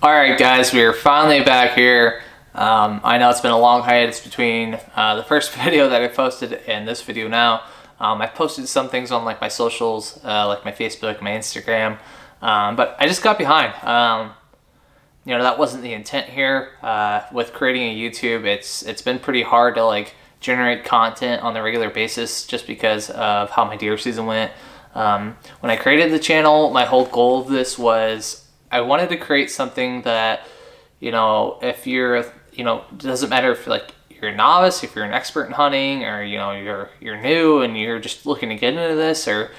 Alright guys, we are finally back here. I know it's been a long hiatus between the first video that I posted and this video now. I posted some things on like my socials, like my Facebook, my Instagram, but I just got behind. That wasn't the intent here. With creating a YouTube, it's been pretty hard to like generate content on a regular basis just because of how my deer season went. When I created the channel, my whole goal of this was I wanted to create something that, if you're, it doesn't matter if like you're a novice, if you're an expert in hunting, or you're new and you're just looking to get into this, or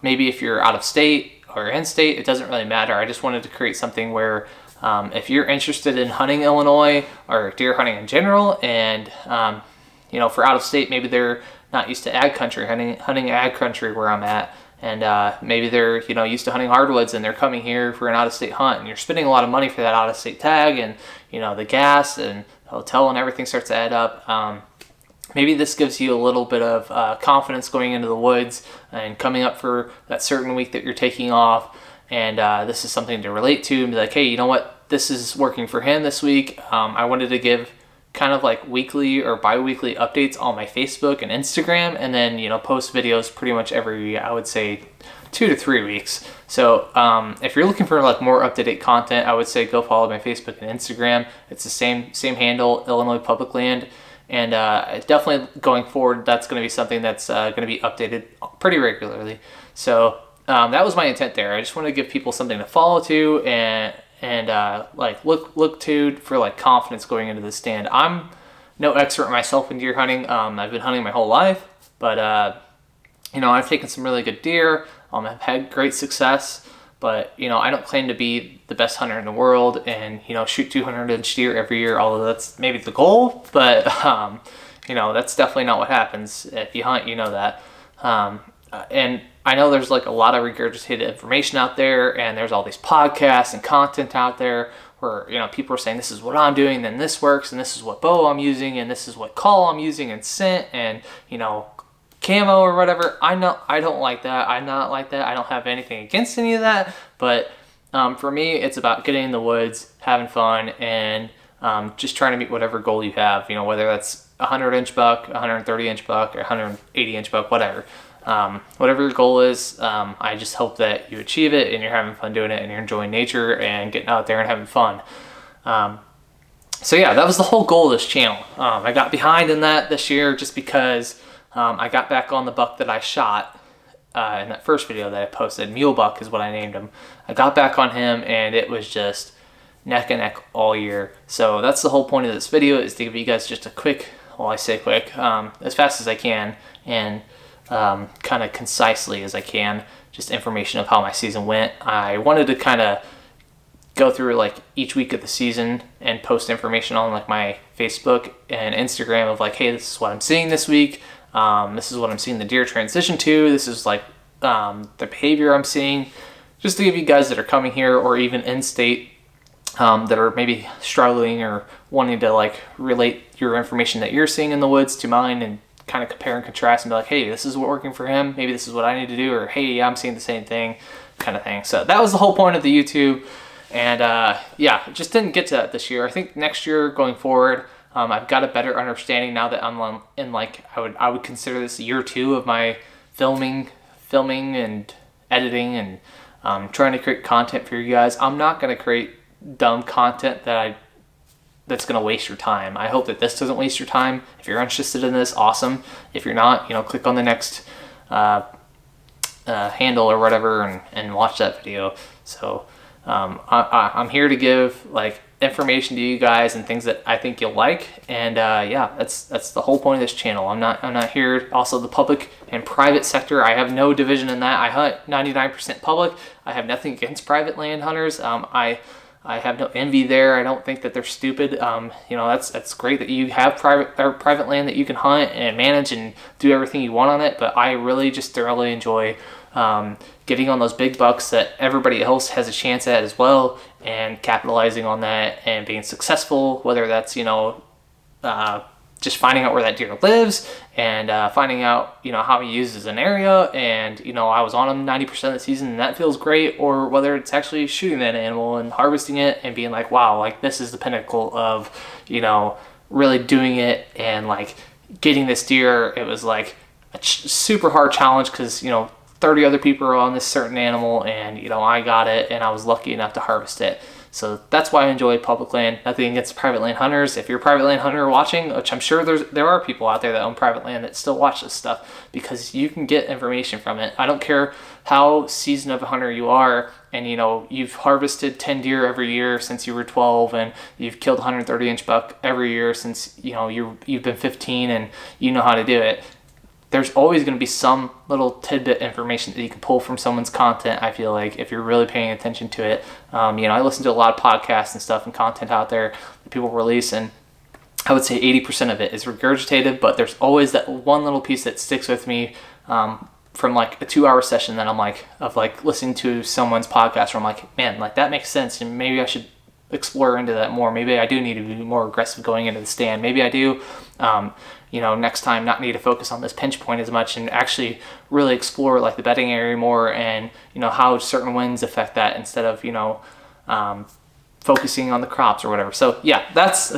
maybe if you're out of state or in state, it doesn't really matter. I just wanted to create something where if you're interested in hunting Illinois or deer hunting in general, and for out of state, maybe they're not used to ag country, hunting ag country where I'm at. And maybe they're used to hunting hardwoods and they're coming here for an out-of-state hunt, and you're spending a lot of money for that out-of-state tag, and the gas and hotel and everything starts to add up. Maybe this gives you a little bit of confidence going into the woods and coming up for that certain week that you're taking off, and this is something to relate to and be like, hey, you know what, this is working for him this week. I wanted to give kind of like weekly or bi-weekly updates on my Facebook and Instagram, and then post videos pretty much every, I would say, 2 to 3 weeks. So if you're looking for like more up-to-date content, I would say go follow my Facebook and Instagram. It's the same handle, Illinois Public Land, and definitely going forward, that's going to be something that's going to be updated pretty regularly. So that was my intent there. I just want to give people something to follow to and like look to for like confidence going into the stand. I'm no expert myself in deer hunting. I've been hunting my whole life, but I've taken some really good deer. I've had great success, but I don't claim to be the best hunter in the world and shoot 200-inch deer every year, although that's maybe the goal, but that's definitely not what happens. If you hunt, that. And I know there's like a lot of regurgitated information out there, and there's all these podcasts and content out there where people are saying this is what I'm doing, then this works, and this is what bow I'm using, and this is what call I'm using, and scent, and camo or whatever. I don't like that. I'm not like that. I don't have anything against any of that, but for me, it's about getting in the woods, having fun, and just trying to meet whatever goal you have. Whether that's a 100-inch buck, 130-inch buck, or 180-inch buck, whatever. Whatever your goal is, I just hope that you achieve it and you're having fun doing it and you're enjoying nature and getting out there and having fun. So yeah, that was the whole goal of this channel. I got behind in that this year just because I got back on the buck that I shot in that first video that I posted. Mule Buck is what I named him. I got back on him and it was just neck and neck all year. So that's the whole point of this video, is to give you guys just a quick, well, I say quick, as fast as I can, and kind of concisely as I can, just information of how my season went. I wanted to kind of go through like each week of the season and post information on like my Facebook and Instagram of like, hey, this is what I'm seeing this week. This is what I'm seeing the deer transition to. This is like the behavior I'm seeing, just to give you guys that are coming here or even in state that are maybe struggling or wanting to like relate your information that you're seeing in the woods to mine, and kind of compare and contrast and be like, hey, this is what working for him, maybe this is what I need to do, or hey, I'm seeing the same thing, kind of thing. So that was the whole point of the YouTube, and yeah, just didn't get to that this year. I think next year going forward, I've got a better understanding now that I'm in like, I would consider this year 2 of my filming and editing and trying to create content for you guys. I'm not going to create dumb content that's going to waste your time. I hope that this doesn't waste your time. If you're interested in this, awesome. If you're not, click on the next handle or whatever and watch that video. So I'm here to give like information to you guys and things that I think you'll like, and yeah, that's the whole point of this channel. I'm not here. Also, the public and private sector, I have no division in that. I hunt 99% public. I have nothing against private land hunters. I have no envy there. I don't think that they're stupid. That's great that you have private land that you can hunt and manage and do everything you want on it. But I really just thoroughly enjoy getting on those big bucks that everybody else has a chance at as well, and capitalizing on that and being successful. Whether that's just finding out where that deer lives and finding out, how he uses an area. And, I was on him 90% of the season and that feels great. Or whether it's actually shooting that animal and harvesting it and being like, wow, like this is the pinnacle of, really doing it and like getting this deer. It was like a super hard challenge because, 30 other people are on this certain animal and, I got it and I was lucky enough to harvest it. So that's why I enjoy public land. Nothing against private land hunters. If you're a private land hunter watching, which I'm sure there are people out there that own private land that still watch this stuff, because you can get information from it. I don't care how seasoned of a hunter you are, and you've harvested 10 deer every year since you were 12, and you've killed 130-inch buck every year since you've been 15, and you know how to do it. There's always going to be some little tidbit information that you can pull from someone's content, I feel like, if you're really paying attention to it. I listen to a lot of podcasts and stuff and content out there that people release, and I would say 80% of it is regurgitated, but there's always that one little piece that sticks with me from like a 2-hour session that I'm like, of like listening to someone's podcast where I'm like, man, like that makes sense, and maybe I should explore into that more. Maybe I do need to be more aggressive going into the stand. Maybe I do, next time not need to focus on this pinch point as much and actually really explore like the bedding area more and, how certain winds affect that instead of, focusing on the crops or whatever. So yeah,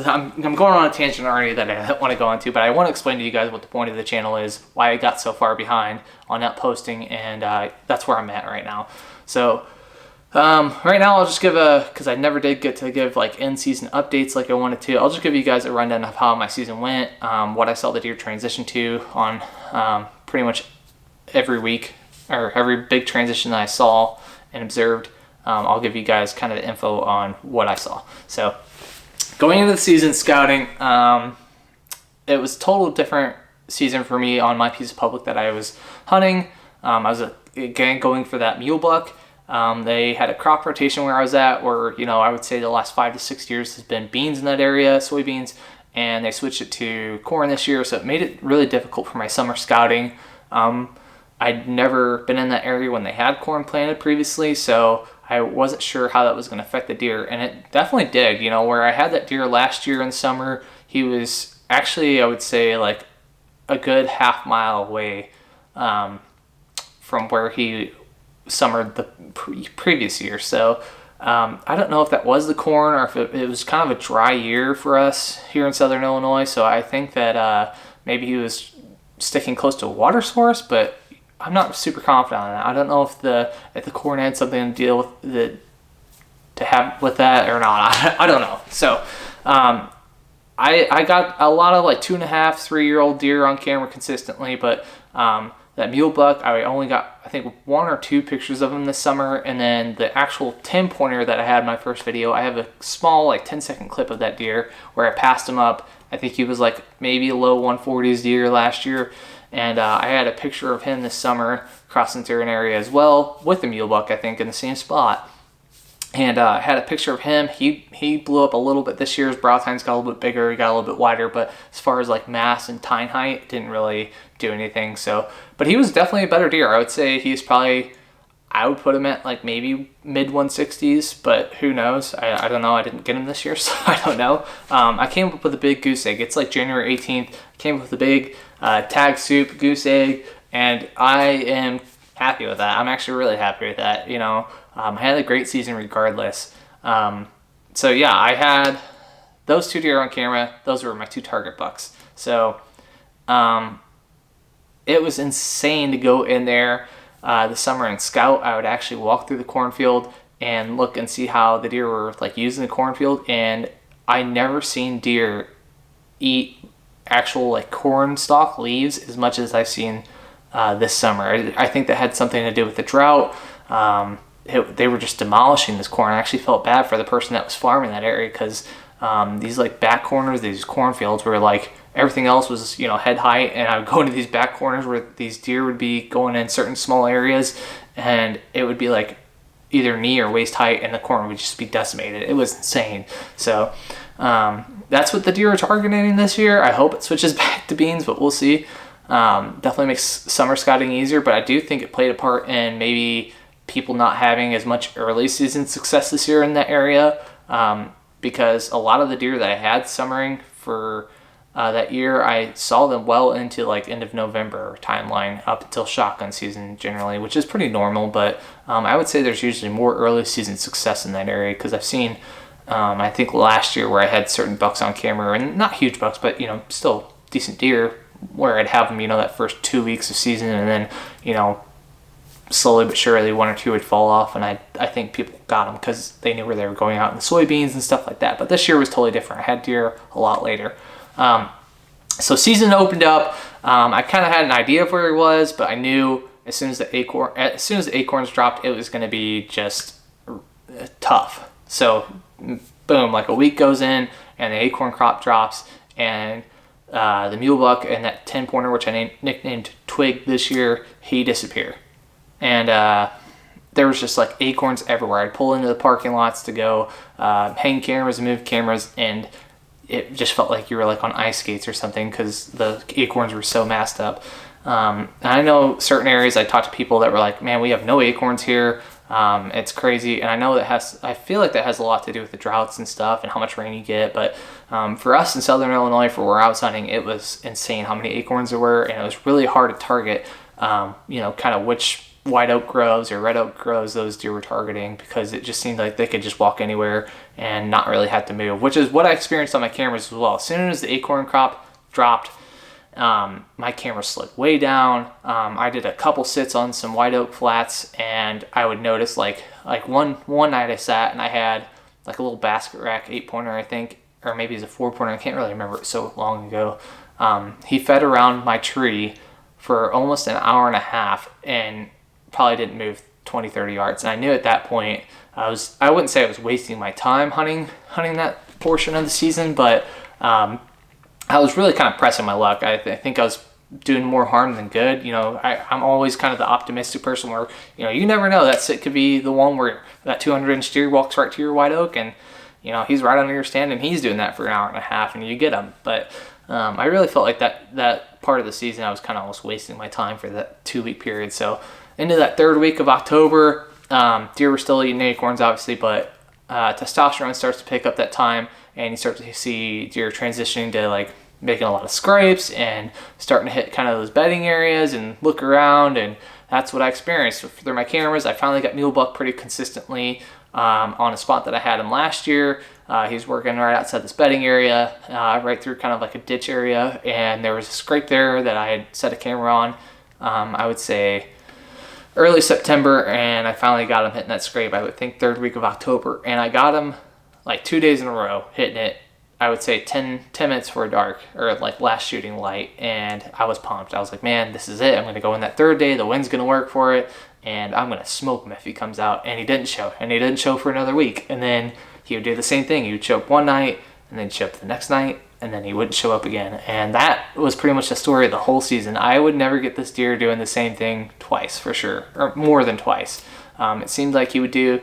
I'm going on a tangent already that I don't want to go into, but I want to explain to you guys what the point of the channel is, why I got so far behind on that posting, and that's where I'm at right now. So right now I'll just give because I never did get to give like in-season updates like I wanted to. I'll just give you guys a rundown of how my season went, what I saw the deer transition to on pretty much every week, or every big transition that I saw and observed. I'll give you guys kind of the info on what I saw. So going into the season scouting, it was a total different season for me on my piece of public that I was hunting. I was again going for that mule buck. They had a crop rotation where I was at where, I would say the last 5 to 6 years has been beans in that area, soybeans, and they switched it to corn this year. So it made it really difficult for my summer scouting. I'd never been in that area when they had corn planted previously, so I wasn't sure how that was going to affect the deer. And it definitely did, where I had that deer last year in summer, he was actually, I would say, like a good half-mile away from where he summered the previous year. So I don't know if that was the corn or if it was kind of a dry year for us here in Southern Illinois. So I think that maybe he was sticking close to a water source, but I'm not super confident on that. I don't know if the corn had something to deal with to have with that or not. I don't know. So I got a lot of like 2.5, 3-year-old deer on camera consistently, but that mule buck, I only got, I think, 1 or 2 pictures of him this summer. And then the actual 10-pointer that I had in my first video, I have a small, like 10-second clip of that deer where I passed him up. I think he was like maybe a low 140s deer last year. And I had a picture of him this summer crossing through an area as well with the mule buck, I think, in the same spot. And I had a picture of him. He blew up a little bit this year. His brow tines got a little bit bigger. He got a little bit wider. But as far as like mass and tine height, it didn't really do anything. So, but he was definitely a better deer. I would say he's probably, I would put him at like maybe mid 160s, but who knows? I don't know. I didn't get him this year, so I don't know. I came up with a big goose egg. It's like January 18th. I came up with a big tag soup goose egg, and I am happy with that. I'm actually really happy with that. I had a great season regardless. So yeah, I had those 2 deer on camera. Those were my 2 target bucks. So it was insane to go in there this summer and scout. I would actually walk through the cornfield and look and see how the deer were like using the cornfield, and I never seen deer eat actual like corn stalk leaves as much as I've seen this summer. I think that had something to do with the drought. They were just demolishing this corn. I actually felt bad for the person that was farming that area because these like back corners, these cornfields were like everything else was head height, and I would go into these back corners where these deer would be going in certain small areas, and it would be like either knee or waist height, and the corn would just be decimated. It was insane. So that's what the deer are targeting this year. I hope it switches back to beans, but we'll see. Definitely makes summer scouting easier, but I do think it played a part in maybe people not having as much early season success this year in that area, because a lot of the deer that I had summering for that year. I saw them well into like end of November timeline up until shotgun season generally, which is pretty normal, but I would say there's usually more early season success in that area, because I've seen I think last year where I had certain bucks on camera, and not huge bucks, but still decent deer, where I'd have them that first 2 weeks of season, and then slowly but surely one or two would fall off, and I think people got them because they knew where they were going out in the soybeans and stuff like that. But this year was totally different. I had deer a lot later. So season opened up. I kind of had an idea of where he was, but I knew as soon as the acorns dropped, it was going to be just tough. So boom, like a week goes in and the acorn crop drops, and the mule buck and that 10-pointer, which I nicknamed Twig this year, he disappeared. And there was just like acorns everywhere. I'd pull into the parking lots to go hang cameras and move cameras, and it just felt like you were like on ice skates or something, because the acorns were so massed up. And I know certain areas, I talked to people that were like, man, we have no acorns here. It's crazy. And I know I feel like that has a lot to do with the droughts and stuff and how much rain you get. But for us in Southern Illinois, for where I was hunting, it was insane how many acorns there were. And it was really hard to target, kind of which white oak groves or red oak groves those deer were targeting, because it just seemed like they could just walk anywhere and not really have to move, which is what I experienced on my cameras as well. As soon as the acorn crop dropped, my camera slid way down. I did a couple sits on some white oak flats, and I would notice like one night I sat and I had like a little basket rack 8-pointer, I think, or maybe it's a 4-pointer. I can't really remember, it's so long ago. He fed around my tree for almost an hour and a half and probably didn't move 20-30 yards. And I knew at that point I wouldn't say I was wasting my time hunting that portion of the season, but I was really kind of pressing my luck. I think I was doing more harm than good. I'm always kind of the optimistic person where, you never know, that sit could be the one where that 200-inch deer walks right to your white oak, and he's right under your stand and he's doing that for an hour and a half and you get him. But I really felt like that part of the season I was kind of almost wasting my time for that 2-week period. So into that 3rd week of October, deer were still eating acorns, obviously, but testosterone starts to pick up that time, and you start to see deer transitioning to like making a lot of scrapes and starting to hit kind of those bedding areas and look around, and that's what I experienced through my cameras. I finally got mule buck pretty consistently on a spot that I had him last year. He's working right outside this bedding area, right through kind of like a ditch area, and there was a scrape there that I had set a camera on. I would say early September, and I finally got him hitting that scrape, I would think 3rd week of October, and I got him like 2 days in a row hitting it, I would say 10 minutes before dark, or like last shooting light, and I was pumped. I was like, man, this is it. I'm going to go in that 3rd day, the wind's going to work for it, and I'm going to smoke him if he comes out. And he didn't show for another week, and then he would do the same thing. He would show up one night, and then show up the next night, and then he wouldn't show up again. And that was pretty much the story of the whole season. I would never get this deer doing the same thing twice, for sure, or more than twice. It seemed like he would do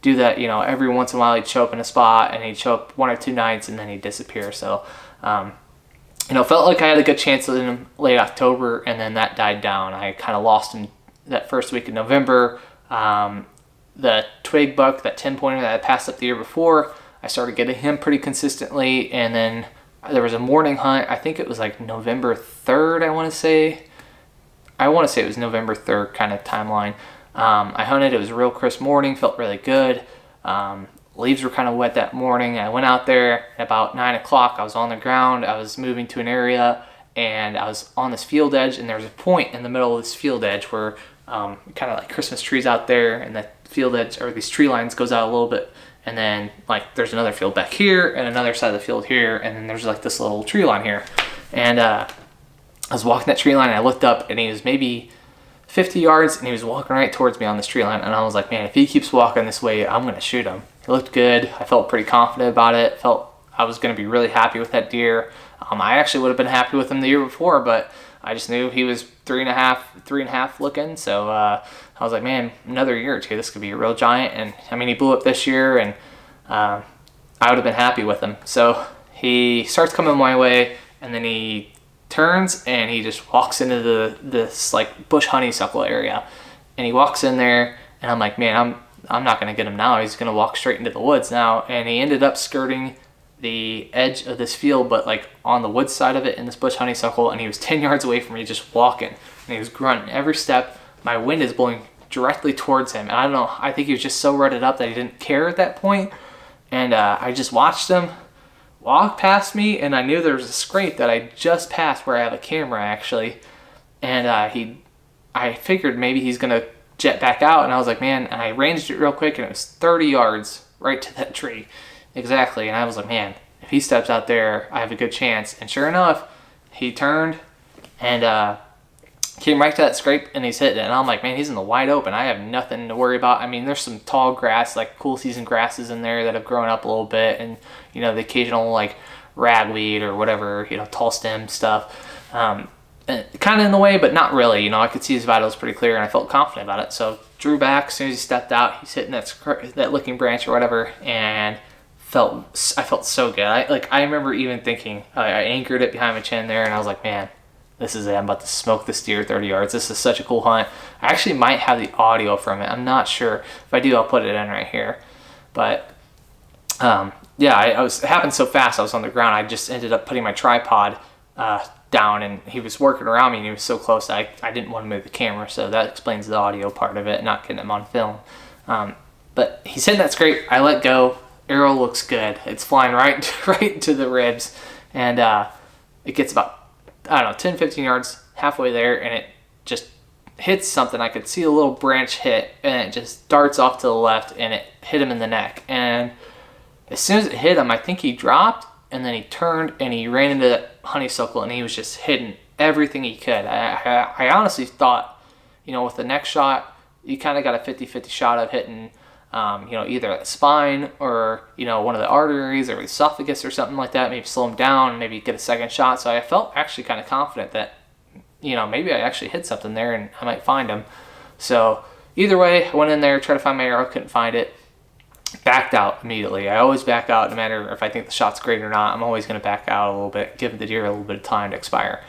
that, every once in a while. He'd show up in a spot, and he'd show up 1 or 2 nights, and then he'd disappear. So, felt like I had a good chance in him late October, and then that died down. I kind of lost him that 1st week of November. The twig buck, that 10-pointer that I passed up the year before, I started getting him pretty consistently, and then there was a morning hunt. I think it was like November 3rd, I want to say it was November 3rd kind of timeline. I hunted, it was a real crisp morning, felt really good. Leaves were kind of wet that morning. I went out there at about 9 o'clock. I was on the ground. I was moving to an area, and I was on this field edge, and there was a point in the middle of this field edge where kind of like Christmas trees out there, and that field edge, or these tree lines, goes out a little bit, and then like there's another field back here and another side of the field here, and then there's like this little tree line here. And I was walking that tree line, and I looked up, and he was maybe 50 yards, and he was walking right towards me on this tree line, and I was like, man, if he keeps walking this way, I'm gonna shoot him. He looked good. I felt pretty confident about it. Felt I was gonna be really happy with that deer. I actually would have been happy with him the year before, but I just knew he was 3.5 looking. So I was like, man, another year or two, this could be a real giant. And I mean, he blew up this year, and I would have been happy with him. So he starts coming my way, and then he turns and he just walks into this like bush honeysuckle area, and he walks in there, and I'm like, man, I'm not gonna get him now. He's gonna walk straight into the woods now. And he ended up skirting the edge of this field, but like on the wood side of it in this bush honeysuckle, and he was 10 yards away from me just walking, and he was grunting every step. My wind is blowing directly towards him, and I don't know, I think he was just so rutted up that he didn't care at that point. And I just watched him walk past me, and I knew there was a scrape that I just passed where I have a camera actually, and I figured maybe he's gonna jet back out, and I was like, man, and I ranged it real quick, and it was 30 yards right to that tree exactly. And I was like, man, if he steps out there, I have a good chance. And sure enough, he turned and came right to that scrape, and he's hitting it. And I'm like, man, he's in the wide open. I have nothing to worry about. I mean, there's some tall grass, like cool season grasses in there that have grown up a little bit, and you know, the occasional like ragweed or whatever, you know, tall stem stuff, kind of in the way, but not really. You know, I could see his vitals pretty clear, and I felt confident about it. So drew back. As soon as he stepped out, he's hitting that looking branch or whatever, and I felt so good. I remember even thinking, I anchored it behind my chin there, and I was like, man, this is it. I'm about to smoke this deer 30 yards. This is such a cool hunt. I actually might have the audio from it. I'm not sure. If I do, I'll put it in right here. But yeah, it happened so fast. I was on the ground. I just ended up putting my tripod down, and he was working around me, and he was so close that I didn't want to move the camera. So that explains the audio part of it, not getting him on film. But he's hitting that scrape. I let go. Arrow looks good. It's flying right to the ribs, and it gets about, I don't know, 10, 15 yards, halfway there, and it just hits something. I could see a little branch hit, and it just darts off to the left, and it hit him in the neck. And as soon as it hit him, I think he dropped, and then he turned, and he ran into that honeysuckle, and he was just hitting everything he could. I honestly thought, you know, with the next shot, you kind of got a 50-50 shot of hitting, you know, either the spine or, you know, one of the arteries or the esophagus or something like that. Maybe slow him down, maybe get a second shot. So I felt actually kind of confident that, you know, maybe I actually hit something there and I might find him. So either way, I went in there, tried to find my arrow, couldn't find it. Backed out immediately. I always back out no matter if I think the shot's great or not. I'm always going to back out a little bit, give the deer a little bit of time to expire.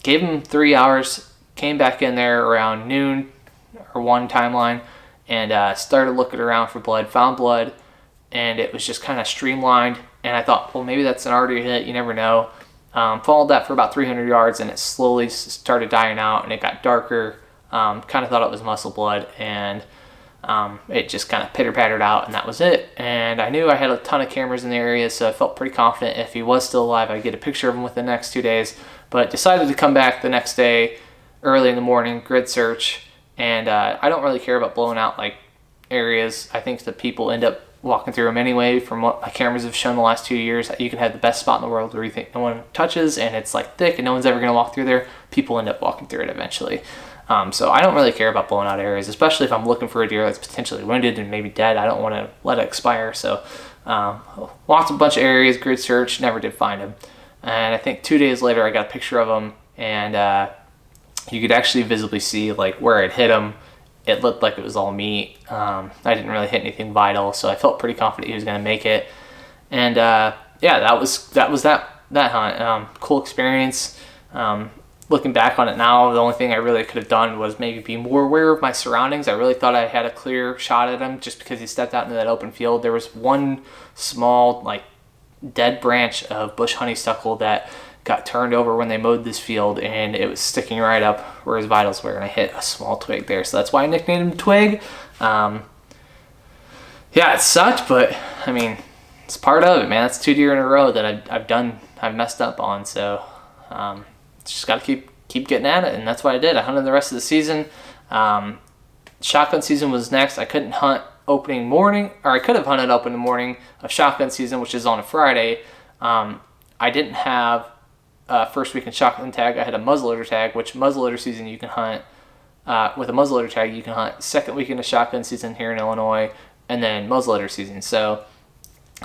Gave him 3 hours, came back in there around noon or 1 timeline, and started looking around for blood, found blood, and it was just kind of streamlined. And I thought, well, maybe that's an artery hit, you never know. Followed that for about 300 yards, and it slowly started dying out, and it got darker. Kind of thought it was muscle blood, and it just kind of pitter-pattered out, and that was it. And I knew I had a ton of cameras in the area, so I felt pretty confident if he was still alive, I'd get a picture of him within the next 2 days. But decided to come back the next day, early in the morning, grid search. And I don't really care about blowing out like areas. I think that people end up walking through them anyway. From what my cameras have shown the last 2 years, you can have the best spot in the world where you think no one touches, and it's like thick and no one's ever going to walk through there. People end up walking through it eventually. So I don't really care about blowing out areas, especially if I'm looking for a deer that's potentially wounded and maybe dead. I don't want to let it expire. So walked a bunch of areas, grid search, never did find him. And I think 2 days later I got a picture of him, and you could actually visibly see like where it hit him. It looked like it was all meat. I didn't really hit anything vital, so I felt pretty confident he was going to make it. And yeah, that was that hunt. Cool experience. Looking back on it now, the only thing I really could have done was maybe be more aware of my surroundings. I really thought I had a clear shot at him just because he stepped out into that open field. There was one small like dead branch of bush honeysuckle that got turned over when they mowed this field, and it was sticking right up where his vitals were, and I hit a small twig there. So that's why I nicknamed him Twig. Yeah, it sucked, but I mean, it's part of it, man. That's 2 deer in a row that I've messed up on. So just got to keep getting at it, and that's what I did. I hunted the rest of the season. Shotgun season was next. I couldn't hunt opening morning, or I could have hunted opening morning of shotgun season, which is on a Friday. I didn't have first weekend shotgun tag. I had a muzzleloader tag, which muzzleloader season you can hunt with a muzzleloader tag. You can hunt second weekend of shotgun season here in Illinois, and then muzzleloader season. So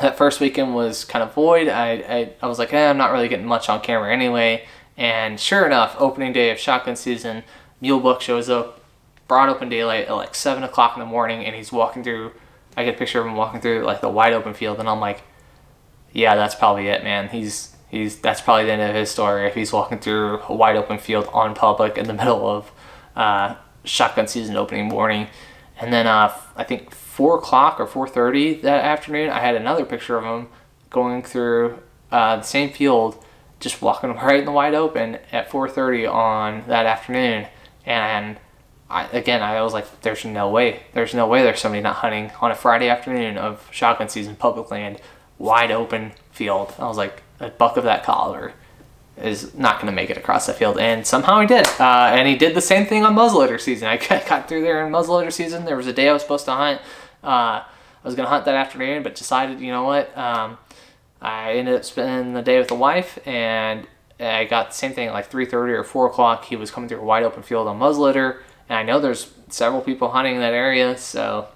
that first weekend was kind of void. I was like, I'm not really getting much on camera anyway. And sure enough, opening day of shotgun season, Mule Book shows up, broad open daylight at like 7 o'clock in the morning, and he's walking through. I get a picture of him walking through like the wide open field, and I'm like, yeah, that's probably it, man. That's probably the end of his story if he's walking through a wide open field on public in the middle of shotgun season opening morning. And then I think 4 o'clock or 4:30 that afternoon, I had another picture of him going through the same field, just walking right in the wide open at 4:30 on that afternoon, and I was like, there's no way there's somebody not hunting on a Friday afternoon of shotgun season, public land, wide open field. I was like, a buck of that caliber is not going to make it across that field, and somehow he did. And he did the same thing on muzzleloader season. I got through there in muzzleloader season. There was a day I was supposed to hunt. I was going to hunt that afternoon, but decided, you know what? I ended up spending the day with the wife, and I got the same thing at like 3:30 or 4 o'clock. He was coming through a wide open field on muzzleloader, and I know there's several people hunting in that area, so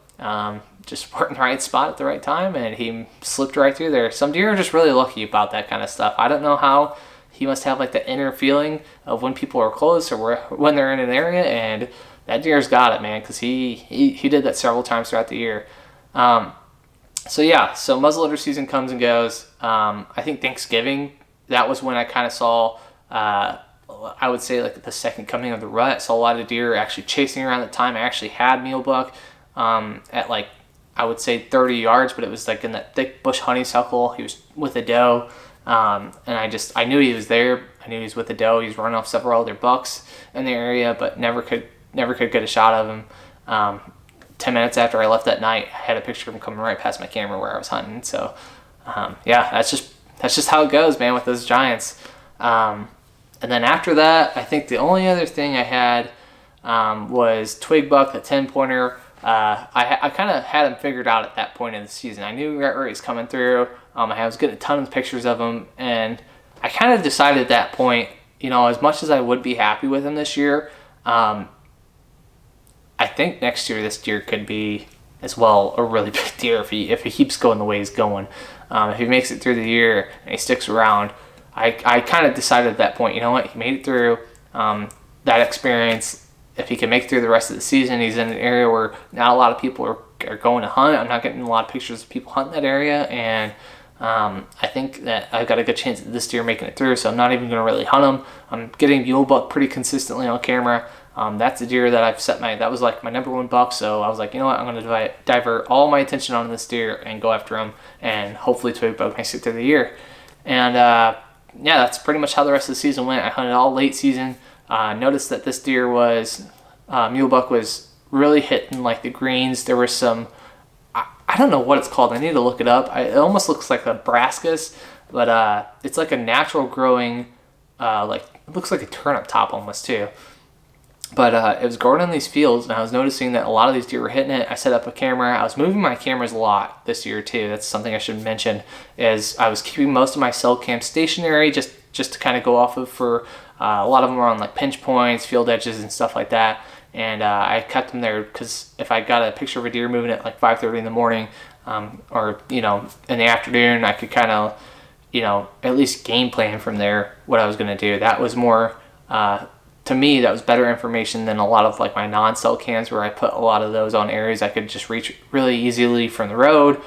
just weren't in the right spot at the right time, and he slipped right through there. Some deer are just really lucky about that kind of stuff. I don't know how. He must have like the inner feeling of when people are close or when they're in an area, and that deer's got it, man, because he did that several times throughout the year. So muzzleloader season comes and goes. I think Thanksgiving, that was when I kind of saw, I would say like the second coming of the rut. I saw a lot of deer actually chasing around the time I actually had meal buck at like, I would say 30 yards, but it was like in that thick bush honeysuckle. He was with a doe. And I knew he was there. I knew he was with a doe. He was running off several other bucks in the area, but never could get a shot of him. 10 minutes after I left that night, I had a picture of him coming right past my camera where I was hunting. So, that's just how it goes, man, with those giants. And then after that, I think the only other thing I had was twig buck, the 10-pointer. I kind of had him figured out at that point in the season. I knew right where he's coming through. I was getting a ton of pictures of him, and I kind of decided at that point, as much as I would be happy with him this year, I think next year this deer could be as well a really big deer if he keeps going the way he's going. If he makes it through the year and he sticks around, I kind of decided at that point, you know what, he made it through that experience. If he can make it through the rest of the season, he's in an area where not a lot of people are going to hunt. I'm not getting a lot of pictures of people hunting that area, and I think that I've got a good chance of this deer making it through, so I'm not even going to really hunt him. I'm getting mule buck pretty consistently on camera. That's a deer that I've set that was like my number one buck, so I was like, you know what, I'm going to divert all my attention on this deer and go after him, and hopefully twig buck makes it through the year. And that's pretty much how the rest of the season went. I hunted all late season. Noticed that this deer was, mule buck was really hitting like the greens. There were some, I don't know what it's called. I need to look it up. It almost looks like a Brascus, but it's like a natural growing, it looks like a turnip top almost too. But it was growing in these fields, and I was noticing that a lot of these deer were hitting it. I set up a camera. I was moving my cameras a lot this year too. That's something I should mention, is I was keeping most of my cell cam stationary just to kind of go off of for, a lot of them were on like pinch points, field edges, and stuff like that. And I kept them there because if I got a picture of a deer moving at like 5:30 in the morning, or in the afternoon, I could kind of, at least game plan from there what I was going to do. That was more, to me, that was better information than a lot of like my non-cell cams, where I put a lot of those on areas I could just reach really easily from the road,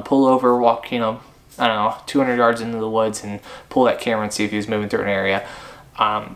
pull over, walk, 200 yards into the woods and pull that camera and see if he was moving through an area. I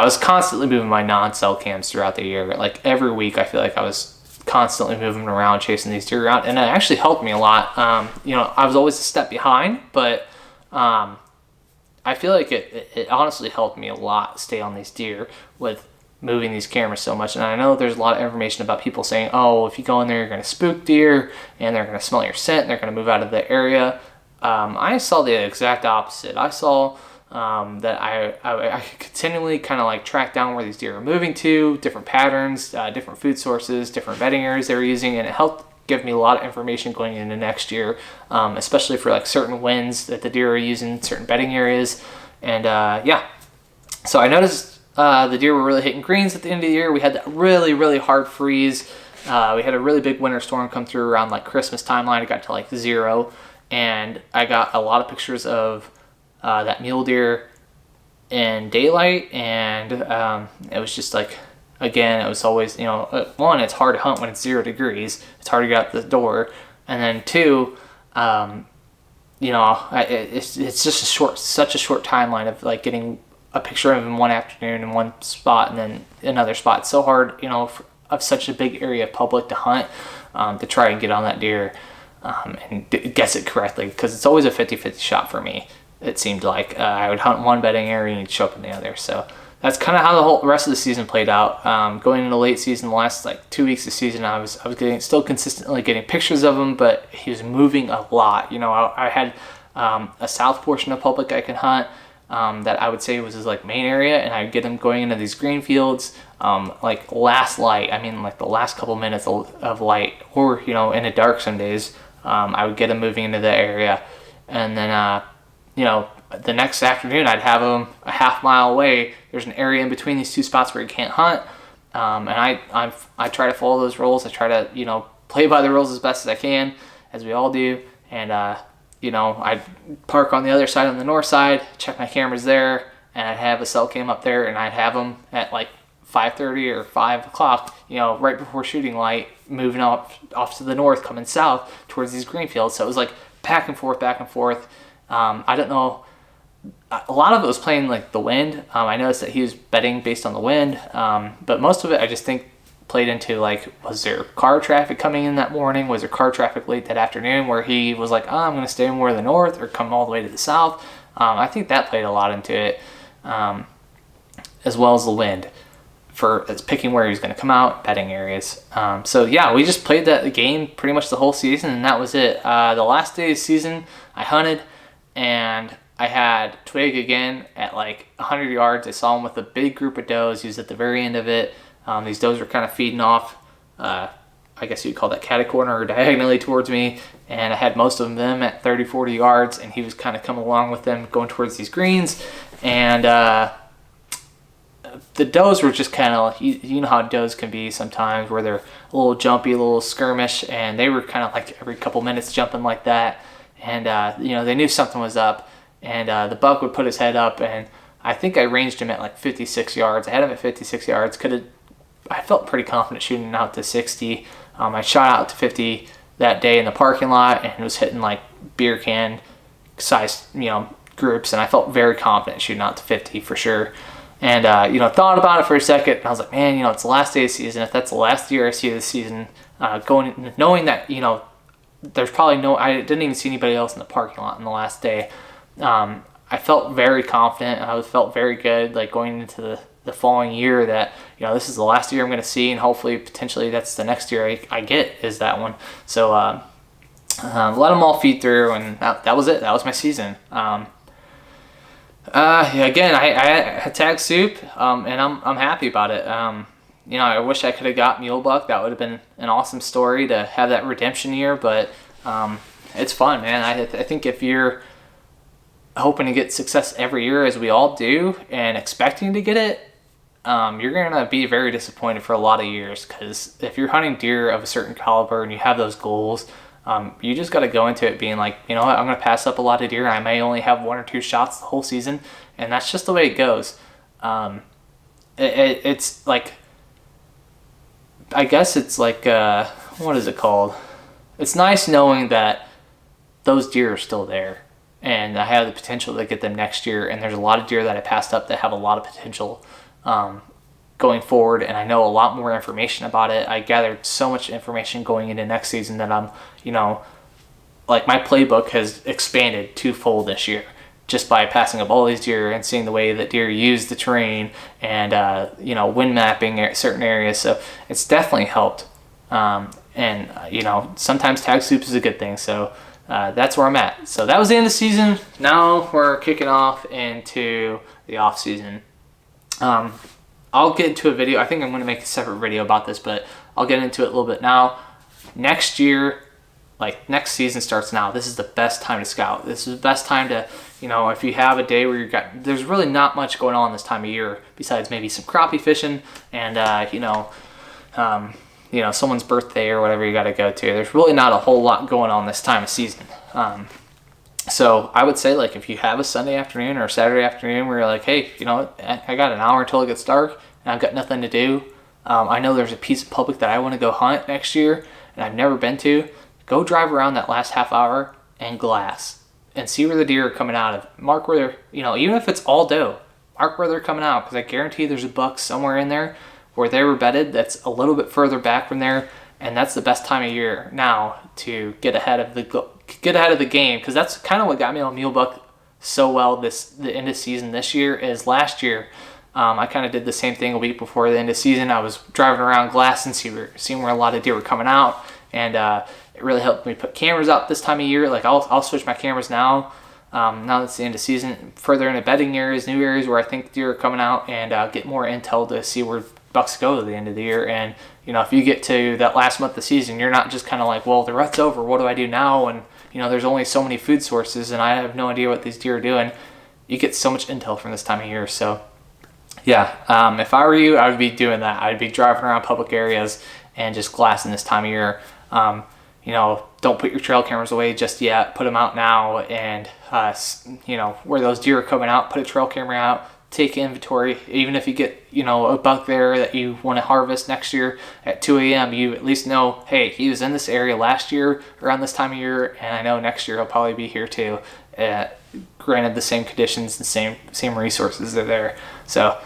was constantly moving my non-cell cams throughout the year. Like every week, I feel like I was constantly moving around, chasing these deer around, and it actually helped me a lot. I was always a step behind, but I feel like it honestly helped me a lot stay on these deer with moving these cameras so much. And I know there's a lot of information about people saying, oh, if you go in there, you're going to spook deer, and they're going to smell your scent, and they're going to move out of the area. I saw the exact opposite. I saw that I could continually kind of like track down where these deer are moving to, different patterns, different food sources, different bedding areas they're using, and it helped give me a lot of information going into next year, especially for like certain winds that the deer are using, certain bedding areas. And so I noticed the deer were really hitting greens at the end of the year. We had that really, really hard freeze. We had a really big winter storm come through around like Christmas timeline. It got to like 0, and I got a lot of pictures of that mule deer in daylight, and it was just like, again, it was always, one, it's hard to hunt when it's 0 degrees. It's hard to get out the door, and then 2, it's just such a short timeline of like getting a picture of him one afternoon in one spot and then another spot. It's so hard, of such a big area of public to hunt, to try and get on that deer. and gets it correctly, because it's always a 50-50 shot for me. It seemed like I would hunt one bedding area and he'd show up in the other. So that's kind of how the whole rest of the season played out. Going into late season, the last like 2 weeks of season, I was still consistently getting pictures of him, but he was moving a lot. You know, I had a south portion of public I could hunt that I would say was his like main area, and I'd get him going into these green fields, like last light. I mean, like the last couple minutes of light, or you know, in the dark some days. I would get him moving into that area, and then you know, the next afternoon I'd have him a half mile away. There's an area in between these two spots where he can't hunt, and I try to follow those rules. I try to, you know, play by the rules as best as I can, as we all do. And you know, I'd park on the other side, on the north side, check my cameras there, and I'd have a cell cam up there, and I'd have them at like 5:30 or 5 o'clock, you know, right before shooting light, moving off to the north, coming south towards these green fields. So it was like back and forth, back and forth. I don't know. A lot of it was playing like the wind. I noticed that he was betting based on the wind, but most of it I just think played into like, was there car traffic coming in that morning? Was there car traffic late that afternoon where he was like, oh, I'm going to stay more to the north or come all the way to the south? I think that played a lot into it, as well as the wind for picking where he was going to come out, betting areas. So yeah, we just played that game pretty much the whole season, and that was it. The last day of the season, I hunted, and I had Twig again at like 100 yards. I saw him with a big group of does. He was at the very end of it. These does were kind of feeding off, I guess you'd call that catty corner, or diagonally towards me. And I had most of them at 30, 40 yards, and he was kind of coming along with them going towards these greens. And the does were just kind of, you know how does can be sometimes, where they're a little jumpy, a little skirmish, and they were kind of like every couple minutes jumping like that. And you know, they knew something was up, and the buck would put his head up, and I think I ranged him at like 56 yards. I had him at 56 yards. I felt pretty confident shooting out to 60. I shot out to 50 that day in the parking lot, and it was hitting like beer can size, you know, groups, and I felt very confident shooting out to 50 for sure. And you know, thought about it for a second, and I was like, man, you know, it's the last day of the season. If that's the last year I see this season, knowing that, you know, there's probably I didn't even see anybody else in the parking lot in the last day. I felt very confident, and I felt very good, like going into the following year, that, you know, this is the last year I'm going to see, and hopefully potentially that's the next year I get is that one. So let them all feed through, and that was it. That was my season. Again, I had tag soup, and I'm happy about it. You know, I wish I could have got mule buck. That would have been an awesome story to have that redemption year, but it's fun, man. I think if you're hoping to get success every year, as we all do, and expecting to get it, you're going to be very disappointed for a lot of years, because if you're hunting deer of a certain caliber and you have those goals, you just got to go into it being like, you know what, I'm going to pass up a lot of deer. I may only have 1 or 2 shots the whole season, and that's just the way it goes. It's like, I guess it's like, what is it called? It's nice knowing that those deer are still there, and I have the potential to get them next year. And there's a lot of deer that I passed up that have a lot of potential going forward, and I know a lot more information about it. I gathered so much information going into next season that I'm, you know, like my playbook has expanded twofold this year, just by passing up all these deer and seeing the way that deer use the terrain, and you know, wind mapping certain areas. So it's definitely helped. And you know, sometimes tag soup is a good thing. So that's where I'm at. So that was the end of the season. Now we're kicking off into the off season. I'll get into a video. I think I'm going to make a separate video about this, but I'll get into it a little bit now. Next year, like next season starts now. This is the best time to scout. This is the best time to, you know, if you have a day where there's really not much going on this time of year besides maybe some crappie fishing and you know, someone's birthday or whatever you got to go to. There's really not a whole lot going on this time of season. So I would say, like, if you have a Sunday afternoon or a Saturday afternoon where you're like, hey, you know what, I got an hour until it gets dark and I've got nothing to do. I know there's a piece of public that I want to go hunt next year and I've never been to. Go drive around that last half hour and glass and see where the deer are coming out of. Mark where they're, you know, even if it's all doe, mark where they're coming out, because I guarantee there's a buck somewhere in there where they were bedded that's a little bit further back from there and that's the best time of year now to get ahead of the game, because that's kind of what got me on mule buck so well the end of season this year. Is last year I kind of did the same thing a week before the end of season. I was driving around glassing, seeing where a lot of deer were coming out, and it really helped me put cameras out this time of year. Like I'll switch my cameras now that it's the end of season, further into bedding areas, new areas where I think deer are coming out, and get more intel to see where bucks go to the end of the year. And if you get to that last month of the season, you're not just kind of like, well, the rut's over, what do I do now? And there's only so many food sources, and I have no idea what these deer are doing. You get so much intel from this time of year. So yeah, if I were you, I would be doing that. I'd be driving around public areas and just glassing this time of year. Don't put your trail cameras away just yet. Put them out now, and where those deer are coming out, put a trail camera out. Take inventory. Even if you get a buck there that you want to harvest next year at 2 a.m., you at least know, hey, he was in this area last year around this time of year, and I know next year he'll probably be here too. Granted, the same conditions, the same resources are there. So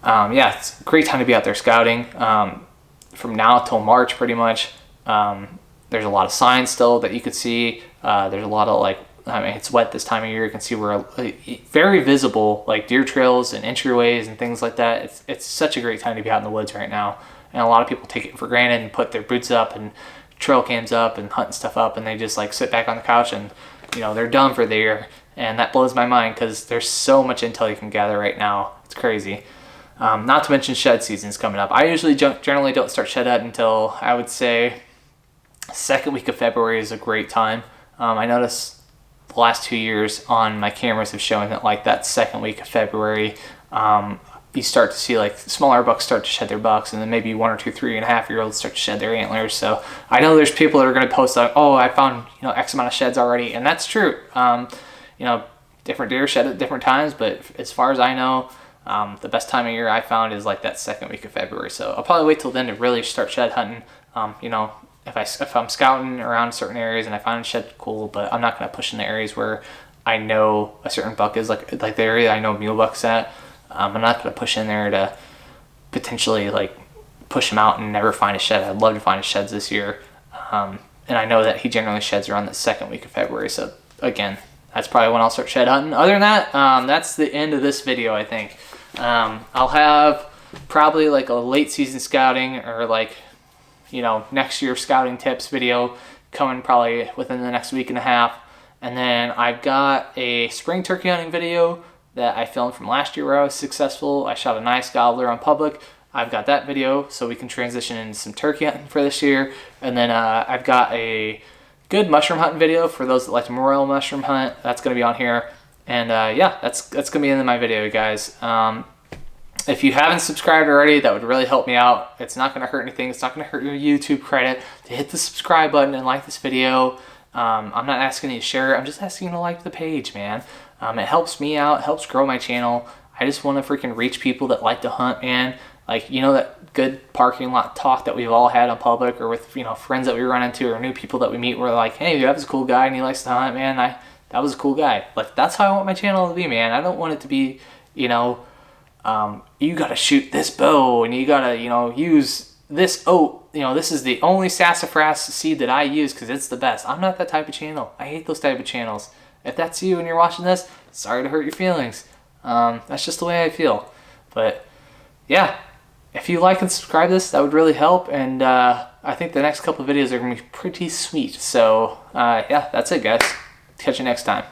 it's a great time to be out there scouting. From now till March, pretty much. There's a lot of signs still that you could see. There's a lot of it's wet this time of year. You can see where very visible deer trails and entryways and things like that. It's such a great time to be out in the woods right now. And a lot of people take it for granted and put their boots up and trail cams up and hunting stuff up, and they just sit back on the couch and they're done for the year. And that blows my mind, because there's so much intel you can gather right now. It's crazy. Not to mention shed season's coming up. I usually generally don't start shed hunting until, I would say, second week of February is a great time. I noticed the last 2 years on my cameras have shown that that second week of February, you start to see smaller bucks start to shed their bucks, and then maybe 1 or 2 3.5-year-olds start to shed their antlers. So I know there's people that are going to post oh, I found X amount of sheds already, and that's true. Different deer shed at different times, but as far as I know, the best time of year I found is that second week of February. So I'll probably wait till then to really start shed hunting. If I'm scouting around certain areas and I find a shed, cool, but I'm not going to push in the areas where I know a certain buck is, like the area I know mule buck's at. I'm not going to push in there to potentially push him out and never find a shed. I'd love to find his sheds this year. And I know that he generally sheds around the second week of February. So again, that's probably when I'll start shed hunting. Other than that, that's the end of this video, I think. I'll have probably a late season scouting or next year scouting tips video coming probably within the next week and a half. And then I've got a spring turkey hunting video that I filmed from last year where I was successful. I shot a nice gobbler on public. I've got that video so we can transition into some turkey hunting for this year. And then I've got a good mushroom hunting video for those that like to morel mushroom hunt. That's going to be on here. And that's going to be in my video, guys. If you haven't subscribed already, that would really help me out. It's not going to hurt anything. It's not going to hurt your YouTube credit to hit the subscribe button and like this video. I'm not asking you to share it. I'm just asking you to like the page, man. It helps me out. It helps grow my channel. I just want to freaking reach people that like to hunt, man. That good parking lot talk that we've all had on public or with, friends that we run into or new people that we meet. We're like, hey, that was a cool guy and he likes to hunt, man. That was a cool guy. That's how I want my channel to be, man. I don't want it to be, you gotta shoot this bow and you gotta, use this oat. This is the only sassafras seed that I use because it's the best. I'm not that type of channel. I hate those type of channels. If that's you and you're watching this, sorry to hurt your feelings. That's just the way I feel. But yeah, if you like and subscribe to this, that would really help. And I think the next couple of videos are gonna be pretty sweet. So yeah, that's it, guys. Catch you next time.